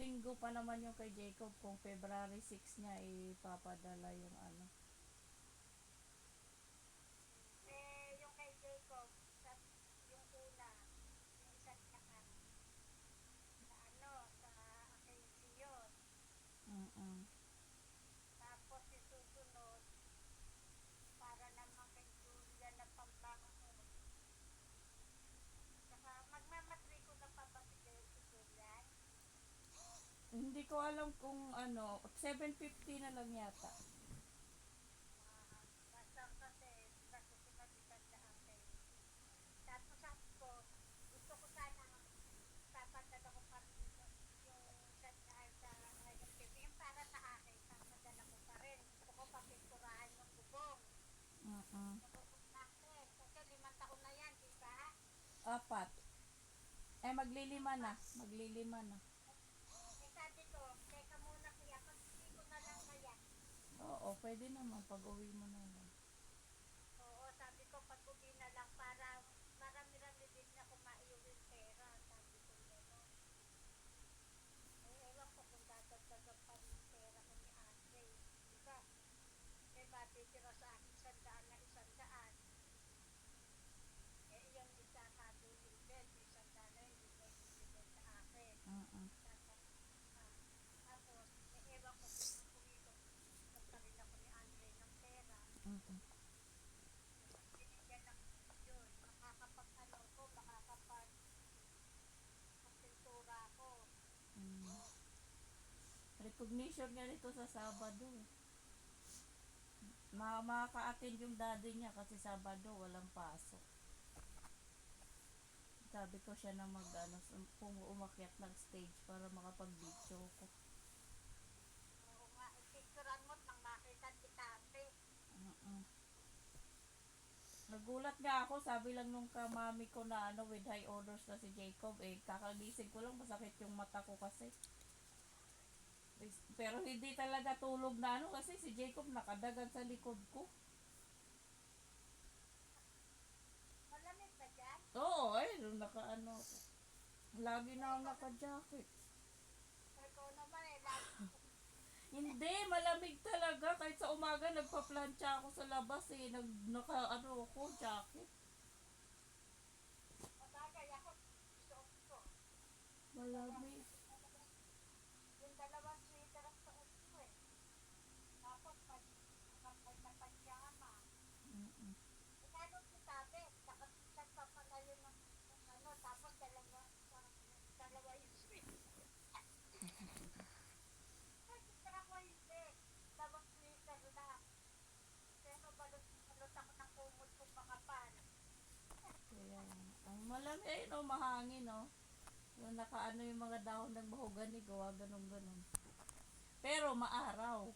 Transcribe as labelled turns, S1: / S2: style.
S1: linggo pa naman yung kay Jacob kung February 6 niya ipapadala yung ano.
S2: Yung kay Jacob, yung una, yung isang daan, sa Acacion.
S1: Mm.
S2: Tapos isusunod, para naman kay Julia na pambangon. Saka magmamatrikula pa ba si Julian?
S1: Hindi ko alam kung ano, 750 na lang yata.
S2: Basta kasi, basta sinabitan sa akin. Tapos sabi ko, gusto ko sana papadala ko pa rin yung sandaan sa MTV. Yung para sa akin, papadala ko pa rin. Gusto ko papinturahan yung bubong.
S1: Mm.
S2: Sa bubong natin. Kasi 5 taon na yan, di ba?
S1: 4. Maglilima na. Maglilima na.
S2: Sabi ko, teka muna kuya, pag-uwi ko na lang kaya.
S1: Oo, pwede naman pag uwi mo na lang.
S2: Oo, sabi ko, pag-uwi na lang para marami-rami din na kung maiuwing pera. Sabi ko gano'n. Ewan ko kung dadagdagan pa rin pera ko ni Andre. Diba? May matitira sa akin 100 na 100. Yung isa kadulin din, 100 na hindi na ibibigay sa akin.
S1: Mm.
S2: Tapos, ewan ko kung pag-uwi ko, magkaroon ako ni Andre ng pera.
S1: Mm.
S2: Binigyan ng yun, makakapag-ano ko, makakapag-pintura ko.
S1: Mm. Recognition nga nito sa Sabado. Makaka-attend yung daddy niya kasi Sabado walang pasok. Sabi ko siya na kung umakyat ng stage para makapag-video ko.
S2: Oo nga, picturean mo nang makita si Tate.
S1: Mm. Nagulat nga ako, sabi lang nung kamami ko na with high orders na si Jacob, kakagising ko lang masakit yung mata ko kasi. Pero hindi talaga tulog na kasi si Jacob nakadagan sa likod ko.
S2: Malamig ba dyan?
S1: Oo, nung lagi na ako naka-jacket.
S2: Ikaw naman lagi.
S1: Hindi, malamig talaga. Kahit sa umaga, nagpa-plancha ako sa labas ako, jacket.
S2: Mabagay ako, suot ko.
S1: Malamig.
S2: Yung dalawang sweater ang suot ko eh. Tapos, kapag na pajama.
S1: Mm-mm.
S2: Ano si Tabe? Nakapitan pa pala yun ng tapos dalawa yung sweater. Ay, gusto ko hindi. Dalawang sweater lang. Pero balot ako ng kumot kung makapal.
S1: Kaya, ang malamig, mahangin, Yung nakaano yung mga dahon ng mahogany, gawa ganun. Pero maaraw.